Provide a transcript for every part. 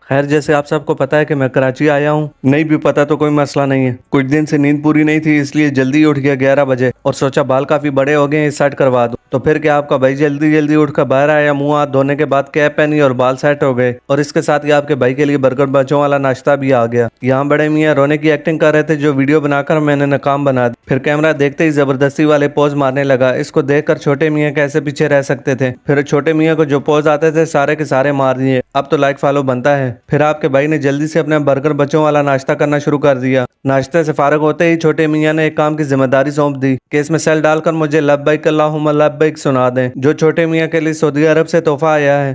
खैर, जैसे आप सबको पता है कि मैं कराची आया हूँ। नहीं भी पता तो कोई मसला नहीं है। कुछ दिन से नींद पूरी नहीं थी, इसलिए जल्दी उठ गया 11 बजे और सोचा बाल काफी बड़े हो गए हैं, सेट करवा दूं। तो फिर क्या, आपका भाई जल्दी जल्दी उठकर बाहर आया, मुंह हाथ धोने के बाद कैप पहनी और बाल सेट हो गए। और इसके साथ ही आपके भाई के लिए बर्गर बच्चों वाला नाश्ता भी आ गया। यहाँ बड़े मियाँ रोने की एक्टिंग कर रहे थे, जो वीडियो बनाकर मैंने नाकाम बना दी। फिर कैमरा देखते ही जबरदस्ती वाले पोज मारने लगा। इसको देखकर छोटे मियाँ कैसे पीछे रह सकते थे। फिर छोटे मियाँ को जो पोज आते थे सारे के सारे मार दिए। अब तो लाइक फॉलो बनता है। फिर आपके भाई ने जल्दी से अपने बर्गर बच्चों वाला नाश्ता करना शुरू कर दिया। नाश्ते से फारग होते ही छोटे मियाँ ने एक काम की जिम्मेदारी सौंप दी कि इसमें सेल डालकर मुझे लब्बैक अल्लाहुम्मा लब्बैक सुना दें, जो छोटे मियाँ के लिए सऊदी अरब से तोहफा आया है।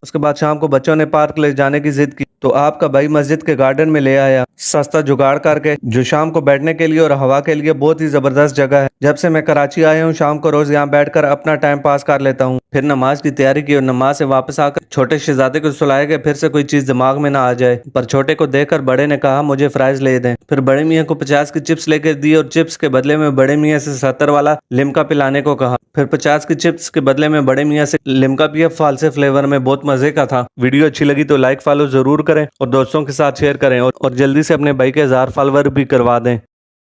उसके बाद शाम को बच्चों ने पार्क ले जाने की जिद की, तो आपका भाई मस्जिद के गार्डन में ले आया सस्ता जुगाड़ करके, जो शाम को बैठने के लिए और हवा के लिए बहुत ही जबरदस्त जगह है। जब से मैं कराची आया हूँ, शाम को रोज यहाँ बैठकर अपना टाइम पास कर लेता हूँ। फिर नमाज की तैयारी की और नमाज से वापस आकर छोटे शहजादे को सुलाया कि फिर से कोई चीज दिमाग में ना आ जाए। पर छोटे को देखकर बड़े ने कहा मुझे फ्राइज ले दें। फिर बड़े मियाँ को 50 की चिप्स लेकर दी और चिप्स के बदले में बड़े मियाँ से 70 वाला लिमका पिलाने को कहा। फिर 50 की चिप्स के बदले में बड़े मियाँ से लिमका पिया फालसे फ्लेवर में, बहुत मजे का था। वीडियो अच्छी लगी तो लाइक फॉलो जरूर करें और दोस्तों के साथ शेयर करें और जल्दी से अपने भाई के 1000 फॉलोवर भी करवा दें।